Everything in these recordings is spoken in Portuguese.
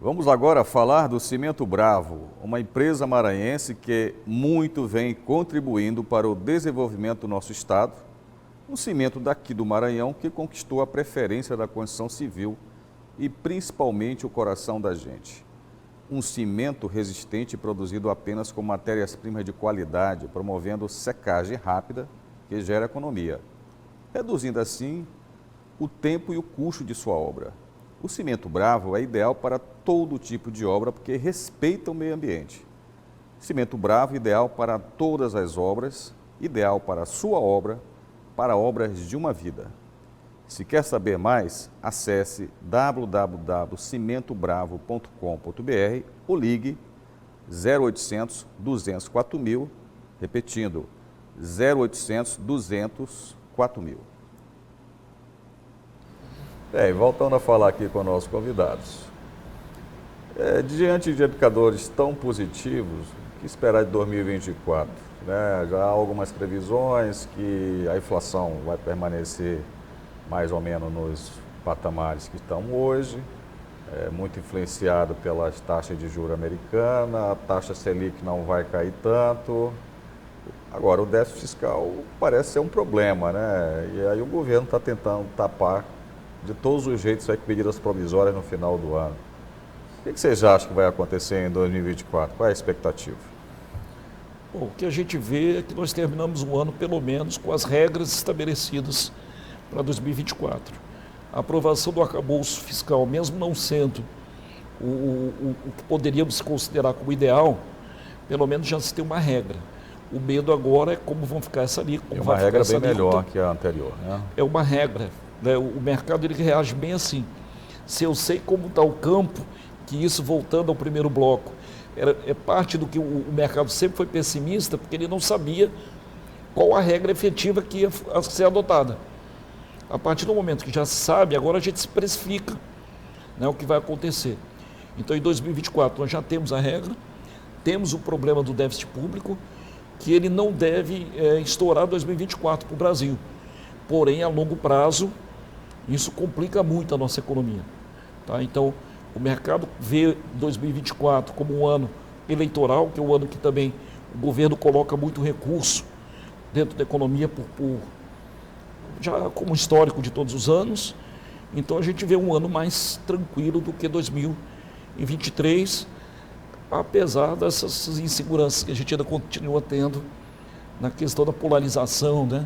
Vamos agora falar do Cimento Bravo, uma empresa maranhense que muito vem contribuindo para o desenvolvimento do nosso estado. Um cimento daqui do Maranhão que conquistou a preferência da construção civil e principalmente o coração da gente. Um cimento resistente produzido apenas com matérias-primas de qualidade, promovendo secagem rápida que gera economia, reduzindo assim o tempo e o custo de sua obra. O Cimento Bravo é ideal para todo tipo de obra porque respeita o meio ambiente. Cimento Bravo ideal para todas as obras, ideal para a sua obra, para obras de uma vida. Se quer saber mais, acesse www.cimentobravo.com.br ou ligue 0800 200 4000, repetindo 0800 200 4000. E voltando a falar aqui com nossos convidados. Diante de indicadores tão positivos, o que esperar de 2024? Já há algumas previsões que a inflação vai permanecer mais ou menos nos patamares que estão hoje, muito influenciado pelas taxas de juros americanas, a taxa Selic não vai cair tanto. Agora, o déficit fiscal parece ser um problema, né? E aí o governo está tentando tapar de todos os jeitos com medidas provisórias no final do ano. O que vocês acham que vai acontecer em 2024? Qual é a expectativa? Bom, o que a gente vê é que nós terminamos o ano, pelo menos, com as regras estabelecidas para 2024. A aprovação do arcabouço fiscal, mesmo não sendo o que poderíamos considerar como ideal, pelo menos já se tem uma regra. O medo agora é como vão ficar essa alíquota. É uma regra bem melhor que a anterior, né? É uma regra. O mercado ele reage bem assim. Se eu sei como está o campo, que isso, voltando ao primeiro bloco, é parte do que o mercado sempre foi pessimista, porque ele não sabia qual a regra efetiva que ia ser adotada. A partir do momento que já se sabe, agora a gente se precifica, né, o que vai acontecer. Então, em 2024, nós já temos a regra, temos o problema do déficit público, que ele não deve estourar 2024 para o Brasil. Porém, a longo prazo, isso complica muito a nossa economia. Tá? Então, o mercado vê 2024 como um ano eleitoral, que é um ano que também o governo coloca muito recurso dentro da economia, já como histórico de todos os anos. Então, a gente vê um ano mais tranquilo do que 2023, apesar dessas inseguranças que a gente ainda continua tendo na questão da polarização, né?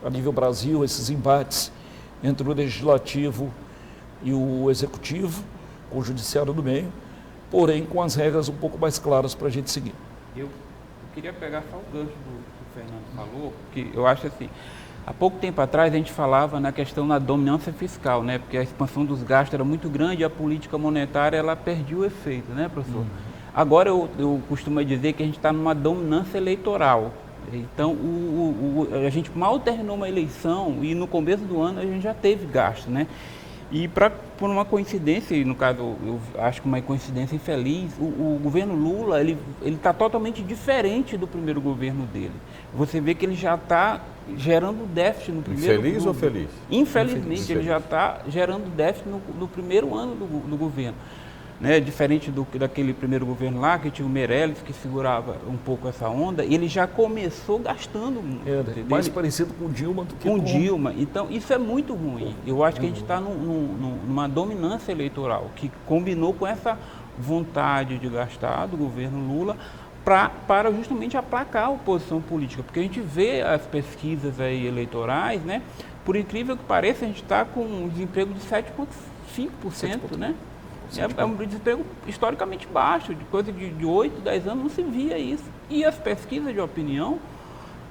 A nível Brasil, esses embates entre o legislativo e o executivo, com o judiciário no meio, porém com as regras um pouco mais claras para a gente seguir. Eu queria pegar só o gancho do que o Fernando falou, porque eu acho assim, há pouco tempo atrás a gente falava na questão da dominância fiscal, né? Porque a expansão dos gastos era muito grande e a política monetária ela perdia o efeito, né, professor? Agora eu costumo dizer que a gente está numa dominância eleitoral. Então, a gente mal terminou uma eleição e no começo do ano a gente já teve gasto, né? E por uma coincidência, e no caso eu acho que uma coincidência infeliz, o governo Lula ele está totalmente diferente do primeiro governo dele. Você vê que ele já está gerando déficit no primeiro ano. Infeliz ou feliz? Infelizmente, ele já está gerando déficit no primeiro ano do governo. Né, diferente daquele primeiro governo lá, que tinha o Meirelles, que segurava um pouco essa onda, ele já começou gastando muito. Mais parecido com Dilma do que com Dilma. Então, isso é muito ruim. Eu acho que a gente está numa dominância eleitoral, que combinou com essa vontade de gastar do governo Lula para justamente aplacar a oposição política. Porque a gente vê as pesquisas aí eleitorais, né? Por incrível que pareça, a gente está com um desemprego de 7,5%, né? É um desemprego historicamente baixo, de coisa de 8, 10 anos não se via isso. E as pesquisas de opinião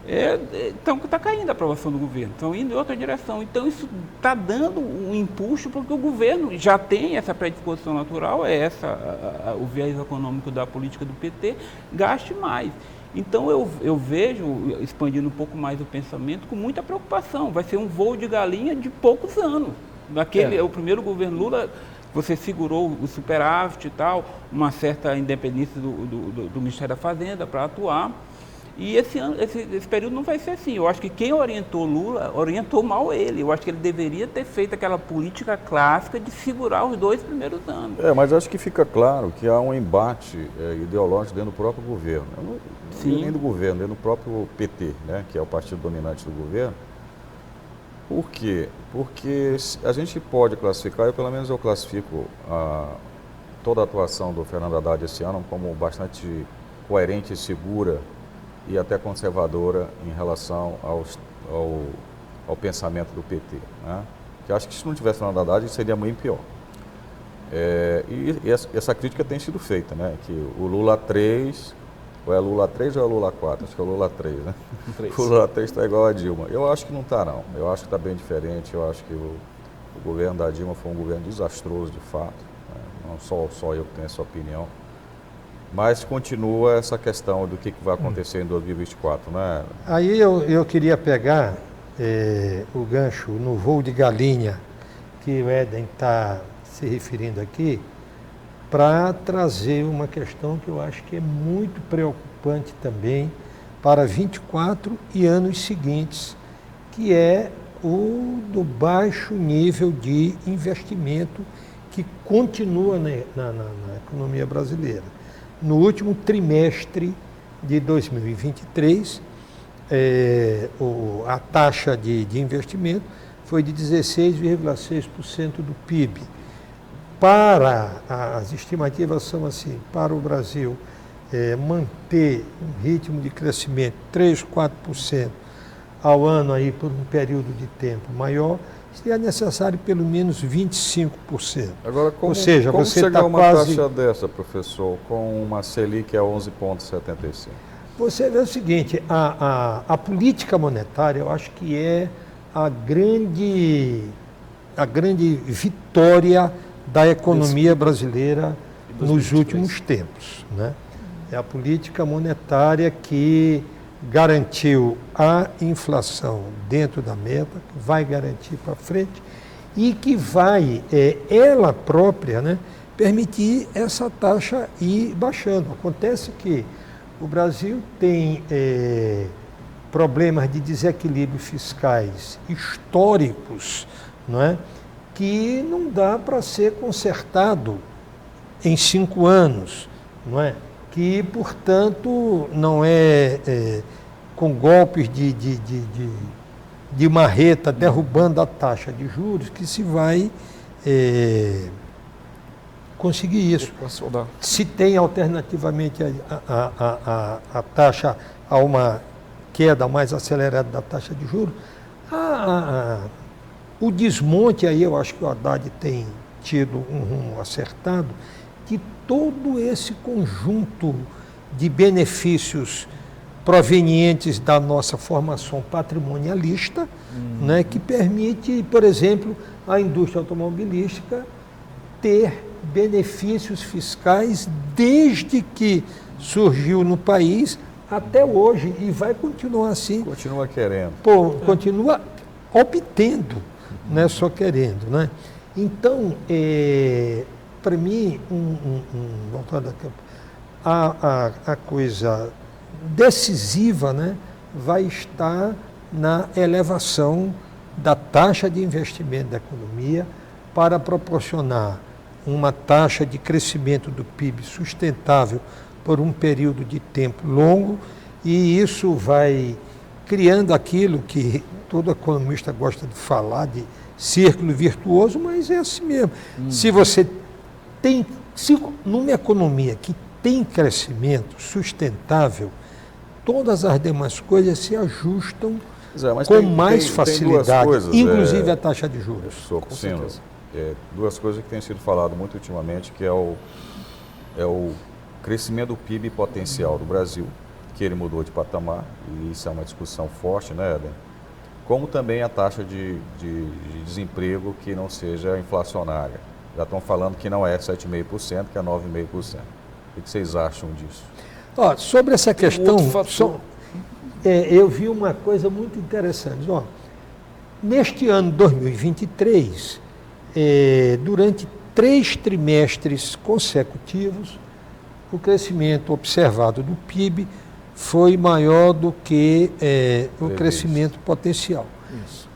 está caindo a aprovação do governo, estão indo em outra direção. Então isso está dando um impulso porque o governo já tem essa predisposição natural, o viés econômico da política do PT, gaste mais. Então eu vejo, expandindo um pouco mais o pensamento, com muita preocupação. Vai ser um voo de galinha de poucos anos. O primeiro governo Lula, você segurou o superávit e tal, uma certa independência do Ministério da Fazenda para atuar. E esse período não vai ser assim. Eu acho que quem orientou Lula, orientou mal ele. Eu acho que ele deveria ter feito aquela política clássica de segurar os 2 primeiros anos. Mas acho que fica claro que há um embate ideológico dentro do próprio governo. Sim. Nem do governo, dentro do próprio PT, né, que é o partido dominante do governo. Por quê? Porque a gente pode classificar, pelo menos eu classifico toda a atuação do Fernando Haddad esse ano como bastante coerente e segura e até conservadora em relação ao pensamento do PT. Né? Que acho que se não tivesse Fernando Haddad seria muito pior. E essa crítica tem sido feita, né? Que o Lula 3, ou é Lula 3 ou é Lula 4? Acho que é o Lula 3, né? 3. O Lula 3 está igual a Dilma. Eu acho que não está, não. Eu acho que está bem diferente. Eu acho que o governo da Dilma foi um governo desastroso, de fato. Né? Não só eu que tenho essa opinião. Mas continua essa questão do que vai acontecer em 2024, né? Aí eu queria pegar o gancho no voo de galinha que o Éden está se referindo aqui, para trazer uma questão que eu acho que é muito preocupante também para 24 e anos seguintes, que é o do baixo nível de investimento que continua na economia brasileira. No último trimestre de 2023, a taxa de investimento foi de 16,6% do PIB. As estimativas são assim, para o Brasil manter um ritmo de crescimento 3, 4% ao ano aí por um período de tempo maior, seria necessário pelo menos 25%. Agora, ou seja, como você chegar está uma quase... taxa dessa, professor, com uma Selic a 11,75%? Você vê o seguinte, a política monetária, eu acho que é a grande vitória da economia brasileira nos últimos tempos, né? É a política monetária que garantiu a inflação dentro da meta, que vai garantir para frente e que vai, ela própria, né, permitir essa taxa ir baixando. Acontece que o Brasil tem problemas de desequilíbrio fiscais históricos, não é? Que não dá para ser consertado em 5 anos, não é? Que, portanto, não com golpes de marreta derrubando a taxa de juros que se vai conseguir isso. Se tem alternativamente a taxa a uma queda mais acelerada da taxa de juros, o desmonte aí eu acho que o Haddad tem tido um rumo acertado, que todo esse conjunto de benefícios provenientes da nossa formação patrimonialista, né, que permite, por exemplo, a indústria automobilística ter benefícios fiscais desde que surgiu no país até hoje e vai continuar assim. Continua querendo. Continua obtendo, não é só querendo, né? Então, para mim, voltando aqui, a coisa decisiva, né, vai estar na elevação da taxa de investimento da economia para proporcionar uma taxa de crescimento do PIB sustentável por um período de tempo longo, e isso vai criando aquilo que todo economista gosta de falar, de círculo virtuoso, mas é assim mesmo. Se você tem, numa economia que tem crescimento sustentável, todas as demais coisas se ajustam com mais facilidade, tem duas coisas, inclusive a taxa de juros. Duas coisas que têm sido faladas muito ultimamente, que é o crescimento do PIB potencial do Brasil, que ele mudou de patamar, e isso é uma discussão forte, né, Éden? Como também a taxa de desemprego que não seja inflacionária. Já estão falando que não é 7,5%, que é 9,5%. O que vocês acham disso? Sobre essa questão, eu vi uma coisa muito interessante. Neste ano 2023, durante 3 trimestres consecutivos, o crescimento observado do PIB foi maior do que o Previsto. crescimento potencial. Isso.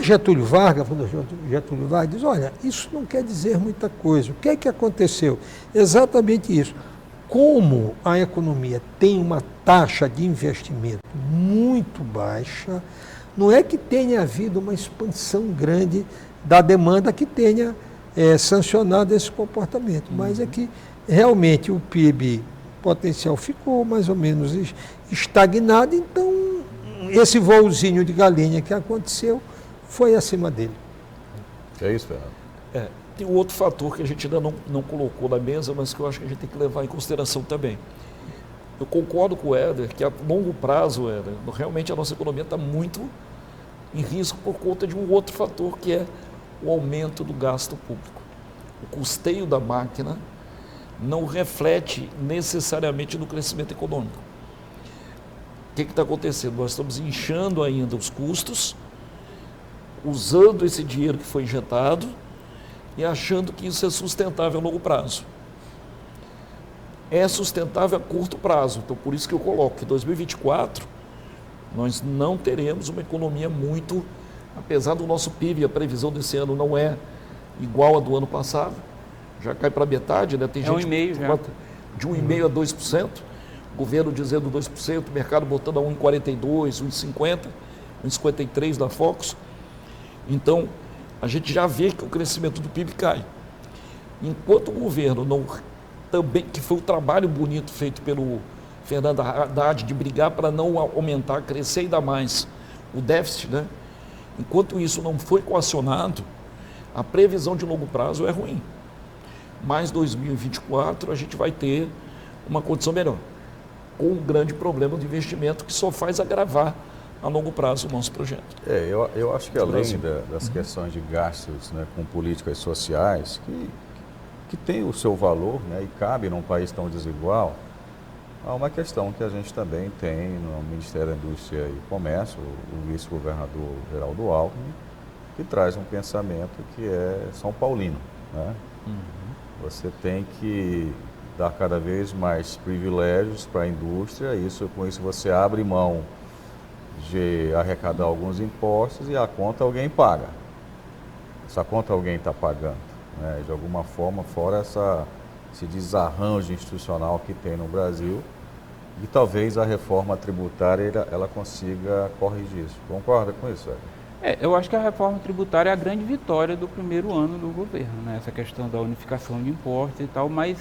Getúlio Vargas, quando Getúlio Vargas diz, olha, isso não quer dizer muita coisa. O que é que aconteceu? Exatamente isso. Como a economia tem uma taxa de investimento muito baixa, não é que tenha havido uma expansão grande da demanda que tenha sancionado esse comportamento, mas é que realmente o PIB potencial ficou mais ou menos estagnado, então esse voozinho de galinha que aconteceu foi acima dele. É isso, Fernando? Tem um outro fator que a gente ainda não colocou na mesa, mas que eu acho que a gente tem que levar em consideração também. Eu concordo com o Éder que a longo prazo, Éder, realmente a nossa economia está muito em risco por conta de um outro fator, que é o aumento do gasto público. O custeio da máquina não reflete necessariamente no crescimento econômico. O que está acontecendo? Nós estamos inchando ainda os custos, usando esse dinheiro que foi injetado e achando que isso é sustentável a longo prazo. É sustentável a curto prazo, então por isso que eu coloco que em 2024 nós não teremos uma economia muito, apesar do nosso PIB, a previsão desse ano não é igual a do ano passado, já cai para metade, né? Tem gente 1,5% já. de 1,5% a 2%, o governo dizendo 2%, o mercado botando a 1,42%, 1,50%, 1,53% da Focus. Então, a gente já vê que o crescimento do PIB cai. Enquanto o governo não também, que foi um trabalho bonito feito pelo Fernando Haddad de brigar para não aumentar, crescer ainda mais o déficit, né? Enquanto isso não foi coacionado, a previsão de longo prazo é ruim. Mas 2024 a gente vai ter uma condição melhor, com um grande problema de investimento que só faz agravar a longo prazo o nosso projeto. Eu acho que além das questões de gastos, né, com políticas sociais, que tem o seu valor, né, e cabe num país tão desigual, há uma questão que a gente também tem no Ministério da Indústria e Comércio, o vice-governador Geraldo Alckmin, que traz um pensamento que é São Paulino, né? Você tem que dar cada vez mais privilégios para a indústria, com isso você abre mão de arrecadar alguns impostos e a conta alguém paga. Essa conta alguém está pagando, né? De alguma forma, fora esse desarranjo institucional que tem no Brasil, e talvez a reforma tributária ela consiga corrigir isso. Concorda com isso, Éder? Eu acho que a reforma tributária é a grande vitória do primeiro ano do governo, né? Essa questão da unificação de impostos e tal, mas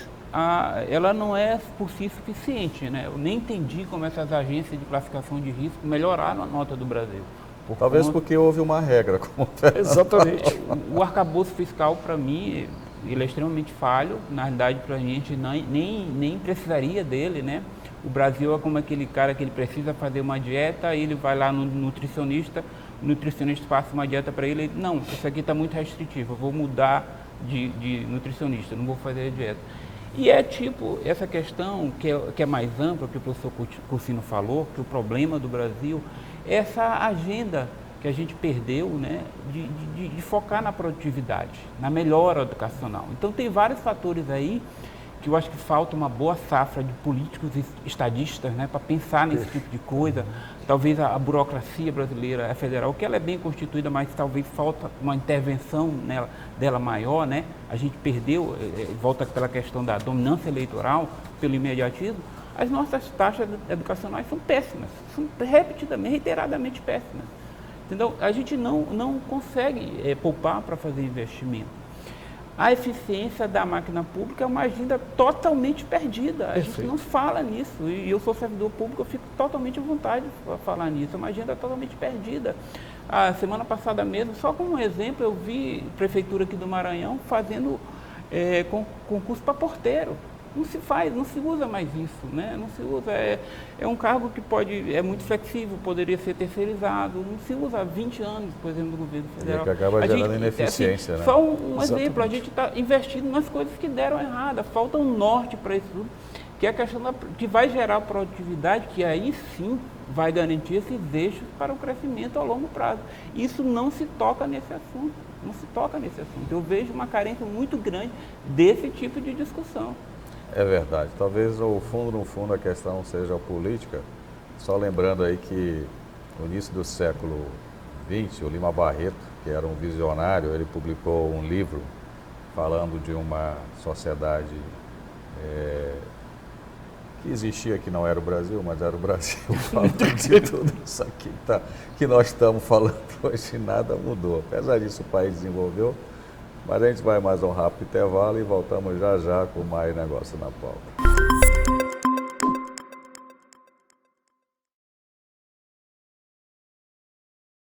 ela não é por si suficiente, né? Eu nem entendi como essas agências de classificação de risco melhoraram a nota do Brasil. Talvez porque houve uma regra. Exatamente. O arcabouço fiscal, para mim, ele é extremamente falho. Na realidade, para a gente nem precisaria dele, né? O Brasil é como aquele cara que ele precisa fazer uma dieta, ele vai lá no nutricionista, o nutricionista passa uma dieta para ele, não, isso aqui está muito restritivo, eu vou mudar de nutricionista, não vou fazer a dieta. E é tipo, essa questão que é mais ampla, que o professor Cursino falou, que o problema do Brasil é essa agenda que a gente perdeu, né, de focar na produtividade, na melhora educacional. Então tem vários fatores aí que eu acho que falta uma boa safra de políticos e estadistas, né, para pensar nesse tipo de coisa. Talvez a burocracia brasileira, a federal, que ela é bem constituída, mas talvez falta uma intervenção dela maior, né? A gente perdeu, volta pela questão da dominância eleitoral, pelo imediatismo. As nossas taxas educacionais são péssimas, são reiteradamente péssimas. Entendeu? A gente não consegue poupar para fazer investimento. A eficiência da máquina pública é uma agenda totalmente perdida. A gente não fala nisso. E eu sou servidor público, eu fico totalmente à vontade de falar nisso. É uma agenda totalmente perdida. A semana passada mesmo, só como um exemplo, eu vi a prefeitura aqui do Maranhão fazendo concurso para porteiro. Não se faz, não se usa mais isso, né? Não se usa, é um cargo que é muito flexível, poderia ser terceirizado, não se usa há 20 anos, por exemplo, do governo federal. E que acaba gerando ineficiência, assim, né? Só um exemplo, a gente está investindo nas coisas que deram errada, falta um norte para isso tudo, que é a questão que vai gerar produtividade, que aí sim vai garantir esses eixos para o crescimento a longo prazo. Isso não se toca nesse assunto, não se toca nesse assunto. Eu vejo uma carência muito grande desse tipo de discussão. É verdade. Talvez no fundo a questão seja política, Só lembrando aí que no início do século XX, o Lima Barreto, que era um visionário, ele publicou um livro falando de uma sociedade que existia, que não era o Brasil, mas era o Brasil, falando de tudo isso aqui que nós estamos falando hoje, nada mudou. Apesar disso, o país desenvolveu, mas a gente vai mais um rápido intervalo e voltamos já já com mais negócio na pauta.